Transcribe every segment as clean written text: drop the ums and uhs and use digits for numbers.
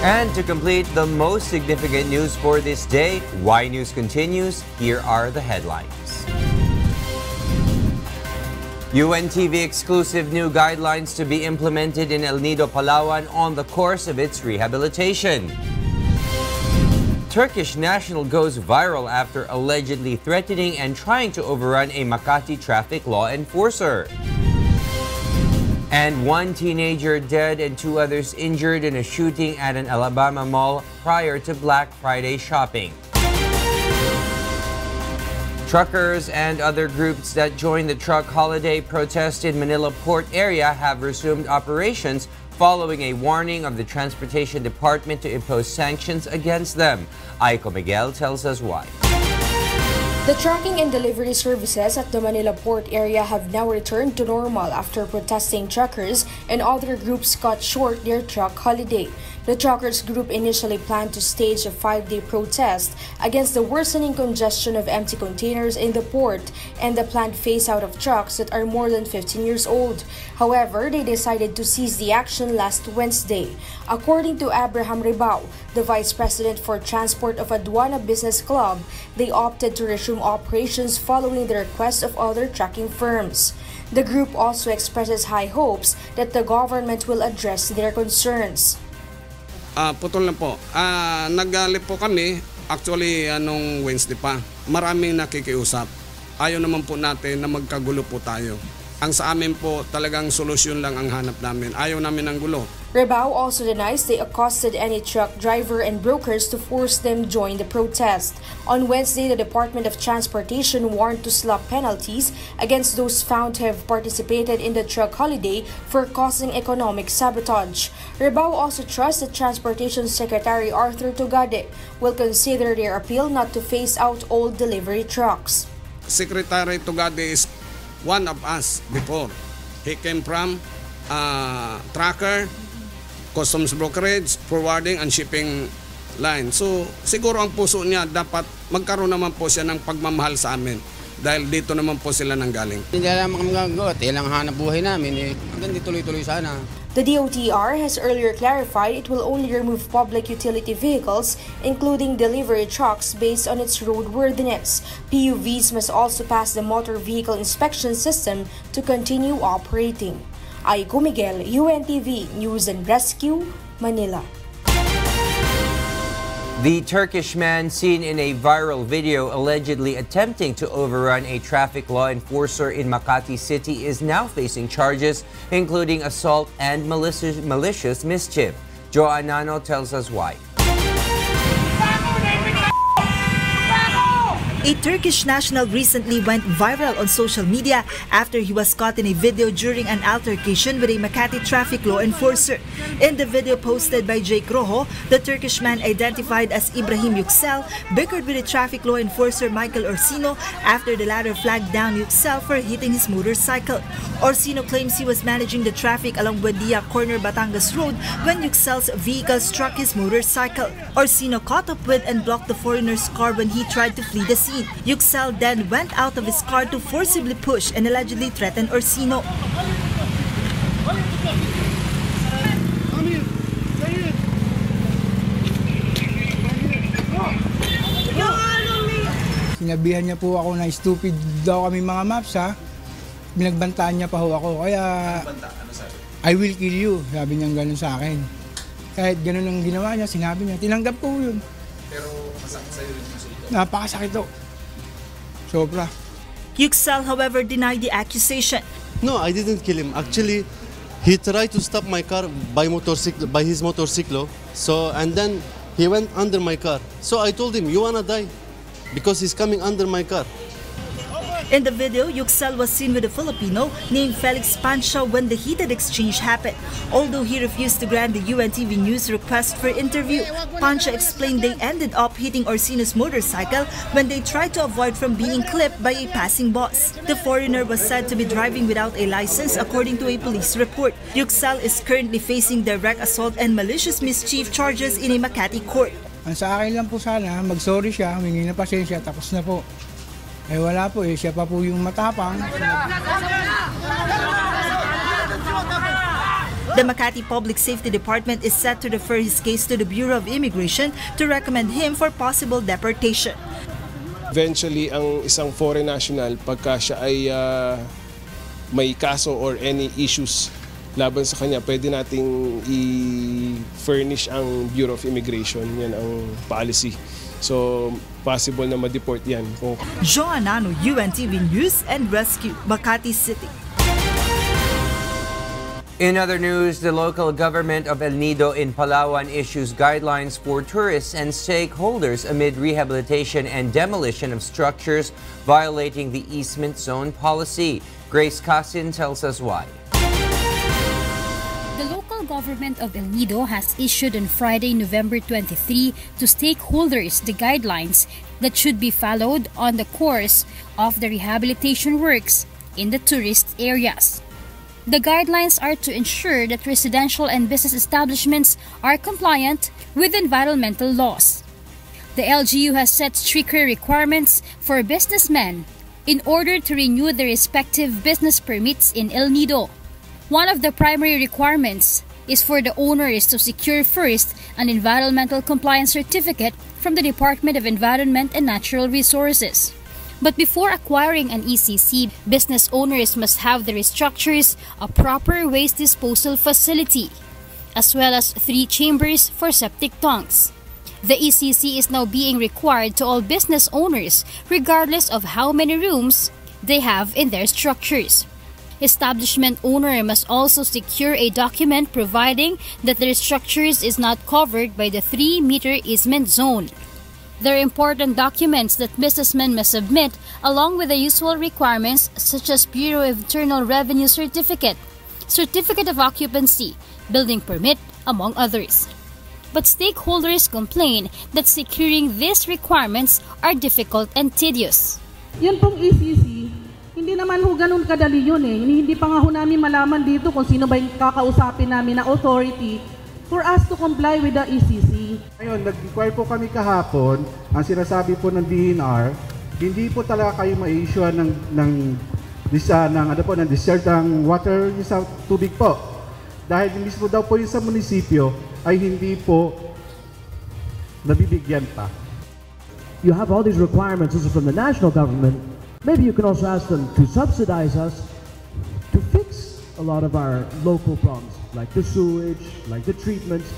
And to complete the most significant news for this day, Y News continues. Here are the headlines. UNTV exclusive new guidelines to be implemented in El Nido, Palawan on the course of its rehabilitation. Turkish national goes viral after allegedly threatening and trying to overrun a Makati traffic law enforcer. And one teenager dead and 2 others injured in a shooting at an Alabama mall prior to Black Friday shopping. Truckers and other groups that joined the truck holiday protest in Manila Port area have resumed operations following a warning of the Transportation Department to impose sanctions against them. Aiko Miguel tells us why. The tracking and delivery services at the Manila Port area have now returned to normal after protesting truckers and other groups cut short their truck holiday. The truckers group initially planned to stage a 5-day protest against the worsening congestion of empty containers in the port and the planned phase-out of trucks that are more than 15 years old. However, they decided to cease the action last Wednesday. According to Abraham Ribao, the Vice President for Transport of Aduana Business Club, they opted to resume operations following the request of other trucking firms. The group also expresses high hopes that the government will address their concerns. Putol na po. Naggalip po kami, actually nung Wednesday pa. Maraming nakikiusap. Ayaw naman po natin na magkagulo po tayo. Ang sa amin po talagang solusyon lang ang hanap namin. Ayaw namin ng gulo. Ribao also denies they accosted any truck driver and brokers to force them join the protest. On Wednesday, the Department of Transportation warned to slap penalties against those found to have participated in the truck holiday for causing economic sabotage. Ribao also trusts that Transportation Secretary Arthur Tugade will consider their appeal not to phase out all delivery trucks. Secretary Tugade is one of us before. He came from tracker, customs brokerage, forwarding and shipping line. So siguro ang puso niya dapat magkaroon naman po siya ng pagmamahal sa amin dahil dito naman po sila nanggaling. Hindi naman kami gagawin, ilang hanap buhay namin hanggang di tuloy-tuloy sana. The DOTR has earlier clarified it will only remove public utility vehicles, including delivery trucks, based on its roadworthiness. PUVs must also pass the motor vehicle inspection system to continue operating. Aiko Miguel, UNTV News and Rescue, Manila. The Turkish man seen in a viral video allegedly attempting to overrun a traffic law enforcer in Makati City is now facing charges including assault and malicious mischief. Joan Nano tells us why. A Turkish national recently went viral on social media after he was caught in a video during an altercation with a Makati traffic law enforcer. In the video posted by Jake Rojo, the Turkish man identified as Ibrahim Yüksel bickered with a traffic law enforcer Michael Orsino after the latter flagged down Yüksel for hitting his motorcycle. Orsino claims he was managing the traffic along Buendia Corner Batangas Road when Yüksel's vehicle struck his motorcycle. Orsino caught up with and blocked the foreigner's car when he tried to flee the scene. Yüksel then went out of his car to forcibly push and allegedly threaten Orsino. Sinabihan niya po ako na stupid daw kami mga maps ha. Binagbantaan niya pa ho ako. Kaya I will kill you. Sabi niya gano'n sa akin. Kahit gano'n ang ginawa niya, sinabi niya. Tinanggap ko yun. Pero masakit sa'yo rin yung ito? Napakasakit to. Sobra. Yüksel, however, denied the accusation. No, I didn't kill him. Actually, he tried to stop my car by his motorcycle. So, and then he went under my car. So I told him, "You wanna die?" Because he's coming under my car. In the video, Yüksel was seen with a Filipino named Felix Pancho when the heated exchange happened. Although he refused to grant the UNTV News request for interview, Pancho explained they ended up hitting Orsino's motorcycle when they tried to avoid from being clipped by a passing bus. The foreigner was said to be driving without a license according to a police report. Yüksel is currently facing direct assault and malicious mischief charges in a Makati court. Ang sa akin lang po sana, mag-sorry siya, humingi na pasensya, tapos na po. Eh wala po siya pa po yung matapang. The Makati Public Safety Department is set to refer his case to the Bureau of Immigration to recommend him for possible deportation. Eventually, ang isang foreign national, pagka siya ay may kaso or any issues laban sa kanya, pwede nating i-furnish ang Bureau of Immigration. Yan ang policy. So, possible na ma-deport yan. Joanano, UNTV News and Rescue, Makati City. In other news, the local government of El Nido in Palawan issues guidelines for tourists and stakeholders amid rehabilitation and demolition of structures violating the easement zone policy. Grace Casin tells us why. The local government of El Nido has issued on Friday, November 23, to stakeholders the guidelines that should be followed on the course of the rehabilitation works in the tourist areas. The guidelines are to ensure that residential and business establishments are compliant with environmental laws. The LGU has set stricter requirements for businessmen in order to renew their respective business permits in El Nido. One of the primary requirements is for the owners to secure first an environmental compliance certificate from the Department of Environment and Natural Resources. But before acquiring an ECC, business owners must have their structures a proper waste disposal facility, as well as 3 chambers for septic tanks. The ECC is now being required to all business owners, regardless of how many rooms they have in their structures. Establishment owner must also secure a document providing that their structures is not covered by the 3-meter easement zone. There are important documents that businessmen must submit along with the usual requirements such as Bureau of Internal Revenue Certificate, Certificate of Occupancy, Building Permit, among others. But stakeholders complain that securing these requirements are difficult and tedious. Yun pong ECC, hindi naman ho ganun kadali yun eh. Hindi pa nga ho namin malaman dito kung sino ba yung kakausapin namin na authority for us to comply with the ECC. Ngayon, nag-inquire po kami kahapon, ang sinasabi po ng DNR, hindi po talaga kayo ma-issue ng desert water sa tubig po. Dahil mismo daw po yung sa munisipyo ay hindi po nabibigyan pa. You have all these requirements also from the national government. Maybe you can also ask them to subsidize us to fix a lot of our local problems, like the sewage, like the treatments.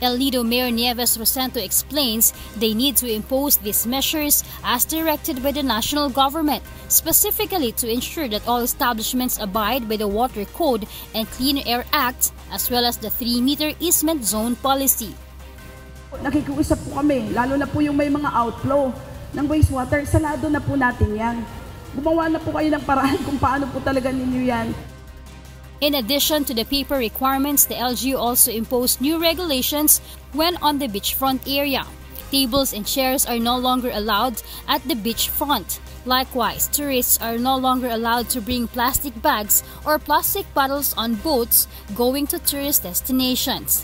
El Nido Mayor Nieves Rosento explains they need to impose these measures as directed by the national government, specifically to ensure that all establishments abide by the Water Code and Clean Air Act, as well as the 3-meter easement zone policy. Nakikiusap po kami, lalo na po yung may mga outflow ng wastewater, salado na po natin yan. Gumawa na po kayo ng paraan kung paano po talaga ninyo yan. In addition to the paper requirements, the LGU also imposed new regulations when on the beachfront area. Tables and chairs are no longer allowed at the beachfront. Likewise, tourists are no longer allowed to bring plastic bags or plastic bottles on boats going to tourist destinations.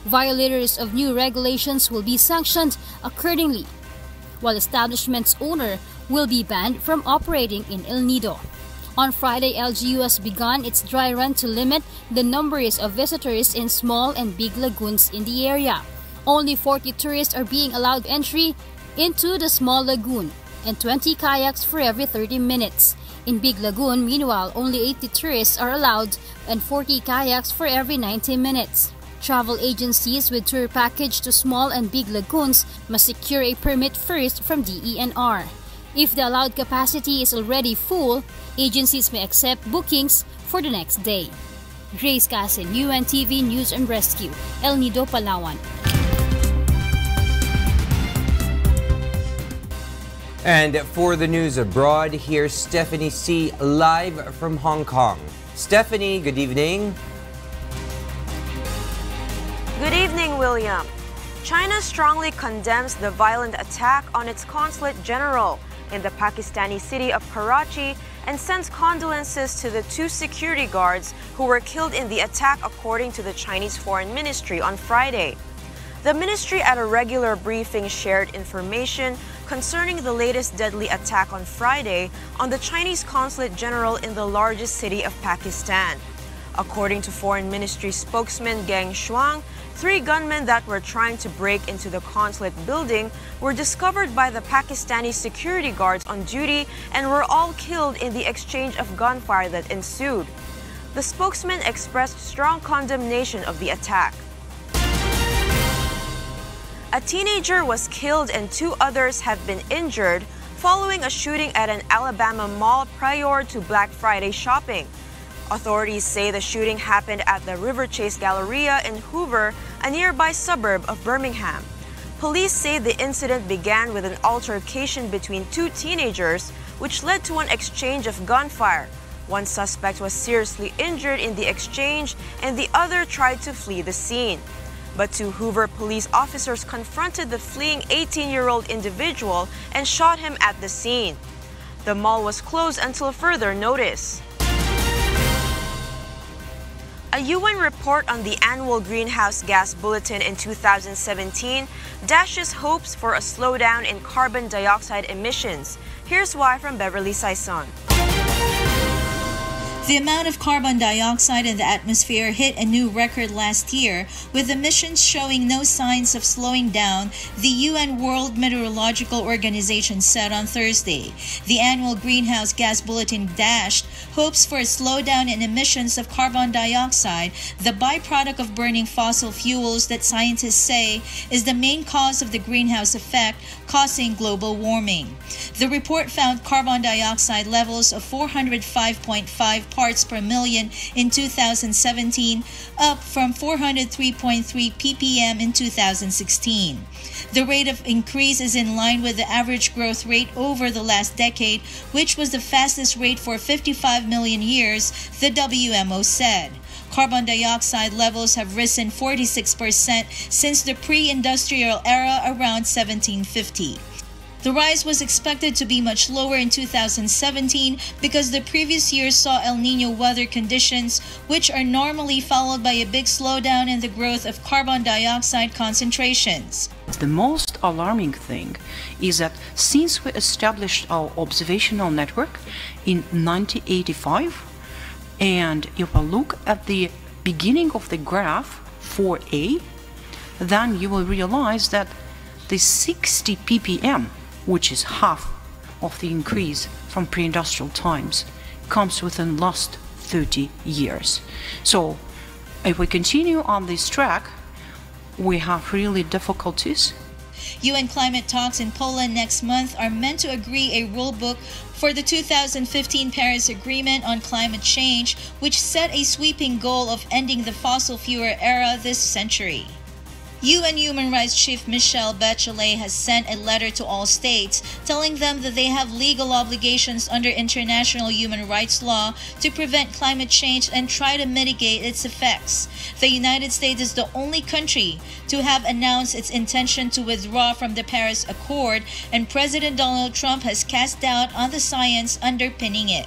Violators of new regulations will be sanctioned accordingly, while establishment's owner will be banned from operating in El Nido. On Friday, LGU has begun its dry run to limit the numbers of visitors in small and big lagoons in the area. Only 40 tourists are being allowed entry into the small lagoon and 20 kayaks for every 30 minutes. In Big Lagoon, meanwhile, only 80 tourists are allowed and 40 kayaks for every 90 minutes. Travel agencies with tour package to small and big lagoons must secure a permit first from DENR. If the allowed capacity is already full, agencies may accept bookings for the next day. Grace Casin, UNTV News and Rescue, El Nido, Palawan. And for the news abroad, here's Stephanie C. live from Hong Kong. Stephanie, good evening. Good evening, William. China strongly condemns the violent attack on its consulate general in the Pakistani city of Karachi and sends condolences to the 2 security guards who were killed in the attack, according to the Chinese Foreign Ministry on Friday. The ministry at a regular briefing shared information concerning the latest deadly attack on Friday on the Chinese consulate general in the largest city of Pakistan. According to Foreign Ministry spokesman Geng Shuang, 3 gunmen that were trying to break into the consulate building were discovered by the Pakistani security guards on duty and were all killed in the exchange of gunfire that ensued. The spokesman expressed strong condemnation of the attack. A teenager was killed and 2 others have been injured following a shooting at an Alabama mall prior to Black Friday shopping. Authorities say the shooting happened at the River Chase Galleria in Hoover, a nearby suburb of Birmingham. Police say the incident began with an altercation between 2 teenagers, which led to an exchange of gunfire. One suspect was seriously injured in the exchange, and the other tried to flee the scene. But 2 Hoover police officers confronted the fleeing 18-year-old individual and shot him at the scene. The mall was closed until further notice. A UN report on the annual greenhouse gas bulletin in 2017 dashes hopes for a slowdown in carbon dioxide emissions. Here's why from Beverly Saison. The amount of carbon dioxide in the atmosphere hit a new record last year, with emissions showing no signs of slowing down, the UN World Meteorological Organization said on Thursday. The annual greenhouse gas bulletin dashed hopes for a slowdown in emissions of carbon dioxide, the byproduct of burning fossil fuels that scientists say is the main cause of the greenhouse effect causing global warming. The report found carbon dioxide levels of 405.5 parts per million in 2017, up from 403.3 ppm in 2016. The rate of increase is in line with the average growth rate over the last decade, which was the fastest rate for 55 million years, the WMO said. Carbon dioxide levels have risen 46% since the pre-industrial era around 1750. The rise was expected to be much lower in 2017 because the previous year saw El Niño weather conditions, which are normally followed by a big slowdown in the growth of carbon dioxide concentrations. The most alarming thing is that since we established our observational network in 1985, and if I look at the beginning of the graph 4A, then you will realize that the 60 ppm, which is half of the increase from pre-industrial times, comes within the last 30 years. So if we continue on this track, we have really difficulties. UN climate talks in Poland next month are meant to agree a rulebook for the 2015 Paris Agreement on climate change, which set a sweeping goal of ending the fossil fuel era this century. UN Human Rights Chief Michelle Bachelet has sent a letter to all states telling them that they have legal obligations under international human rights law to prevent climate change and try to mitigate its effects. The United States is the only country to have announced its intention to withdraw from the Paris Accord, and President Donald Trump has cast doubt on the science underpinning it.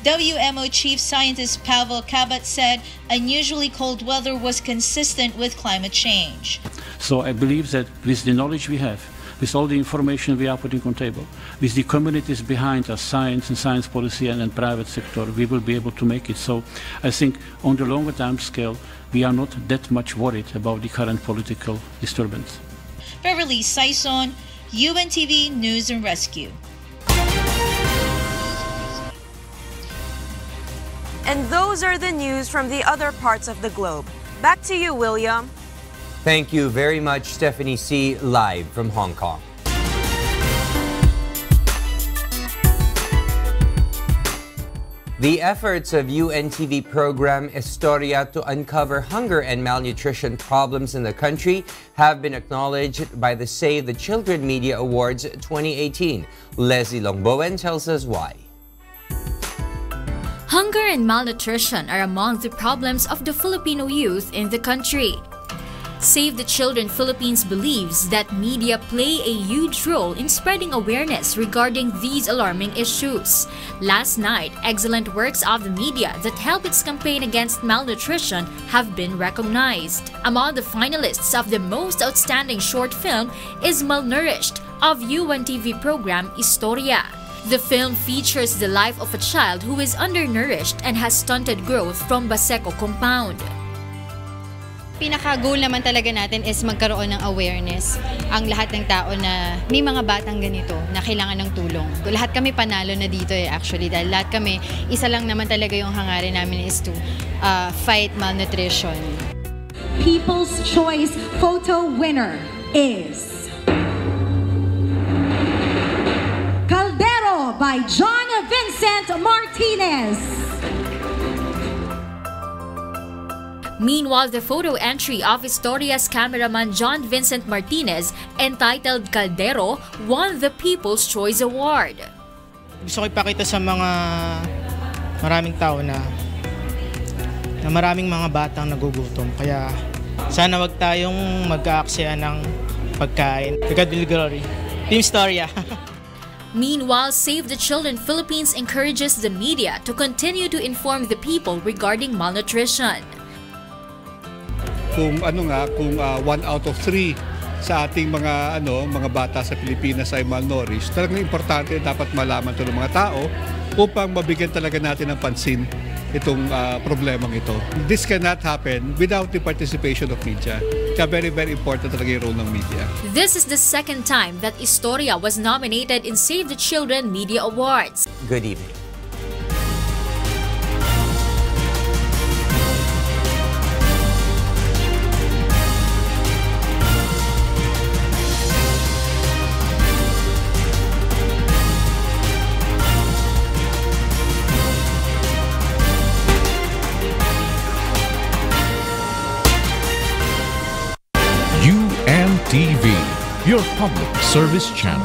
WMO Chief Scientist Pavel Kabat said unusually cold weather was consistent with climate change. So I believe that with the knowledge we have, with all the information we are putting on the table, with the communities behind us, science and science policy and private sector, we will be able to make it. So I think on the longer time scale, we are not that much worried about the current political disturbance. Beverly Saison, UNTV News and Rescue. And those are the news from the other parts of the globe. Back to you, William. Thank you very much, Stephanie C., live from Hong Kong. The efforts of UNTV program Historia to uncover hunger and malnutrition problems in the country have been acknowledged by the Save the Children Media Awards 2018. Leslie Longbowen tells us why. Hunger and malnutrition are among the problems of the Filipino youth in the country. Save the Children Philippines believes that media play a huge role in spreading awareness regarding these alarming issues. Last night, excellent works of the media that help its campaign against malnutrition have been recognized. Among the finalists of the most outstanding short film is Malnourished of UNTV program Historia. The film features the life of a child who is undernourished and has stunted growth from Baseco compound. Pinaka-goal naman talaga natin is magkaroon ng awareness ang lahat ng tao na may mga batang ganito na kailangan ng tulong. Lahat kami panalo na dito actually dahil lahat kami, isa lang naman talaga yung hangarin namin is to fight malnutrition. People's Choice Photo winner is Caldero by John Vincent Martinez. Meanwhile, the photo entry of Historia's cameraman John Vincent Martinez, entitled Caldero, won the People's Choice Award. Gusto ko ipakita sa mga maraming tao na maraming mga batang nagugutom. Kaya sana wag tayong mag-aaksaya ng pagkain. God will glory. Team Historia. Meanwhile, Save the Children Philippines encourages the media to continue to inform the people regarding malnutrition. Kung 1 out of 3 sa ating mga bata sa Pilipinas ay malnourished, talagang importante dapat malaman ito ng mga tao upang mabigyan talaga natin ng pansin itong problemang ito. This cannot happen without the participation of media. Kaya very, very important talaga yung role ng media. This is the second time that Historia was nominated in Save the Children Media Awards. Good evening. UNTV, your public service channel.